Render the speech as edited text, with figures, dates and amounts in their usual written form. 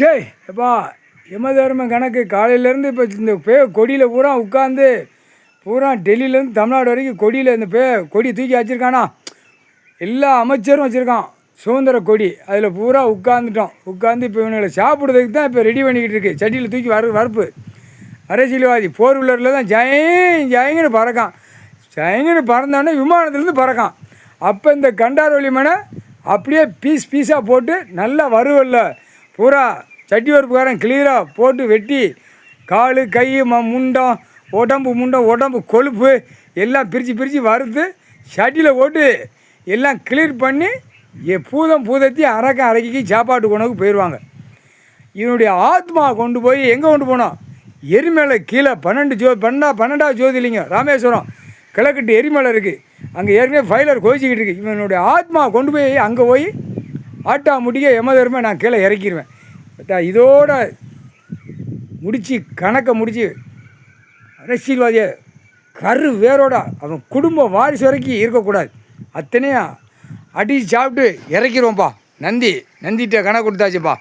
ஷே எப்பா யமதர்மம் கணக்கு காலையிலேருந்து இப்போ இந்த கொடியில் பூரா உட்காந்து பூரா டெல்லியிலேருந்து தமிழ்நாடு வரைக்கும் கொடியில் இந்த கொடி தூக்கி வச்சுருக்கானா. எல்லா அமைச்சரும் வச்சுருக்கான் சுதந்திர கொடி. அதில் பூரா உட்காந்து இப்போ இவங்களை சாப்பிட்றதுக்கு தான் இப்போ ரெடி பண்ணிக்கிட்டு இருக்கு. சட்டியில் தூக்கி வரப்பு அரசியல்வாதி போர் உள்ளரில் தான் ஜயங்கன்னு பறக்கான். ஜயங்கன்னு பறந்தானே விமானத்துலேருந்து பறக்கான். அப்போ இந்த கண்டாரோலி மனை அப்படியே பீஸாக போட்டு நல்லா வறுவல்ல பூரா சட்டி வறுப்புக்காரன் கிளியராக போட்டு வெட்டி கால் கை முண்டம் உடம்பு கொழுப்பு எல்லாம் பிரித்து வறுத்து சட்டியில் போட்டு எல்லாம் கிளியர் பண்ணி பூதத்தி அரைக்கி சாப்பாட்டு உணவுக்கு போயிடுவாங்க. இதனுடைய ஆத்மா கொண்டு போய் எங்கே கொண்டு போனோம்? எரிமலை கீழே 12வது ஜோதிலிங்கம் ராமேஸ்வரம் கிழக்கிட்டு எரிமலை இருக்குது. அங்கே ஏற்கனவே ஃபைலர் கோச்சிக்கிட்டு இருக்குது. இவனுடைய ஆத்மா கொண்டு போய் அங்கே போய் ஆட்டா முடிக்க யமதர்ம நான் கீழே இறக்கிடுவேன். இதோட முடித்து கணக்கை முடித்து அரசியல்வாதியை வேரோட அவன் குடும்ப வாரிசு வரைக்கும் இருக்கக்கூடாது. அத்தனையும் அடித்து சாப்பிட்டு இறக்கிடுவோம்ப்பா. நந்திகிட்ட கணக்கு கொடுத்தாச்சுப்பா.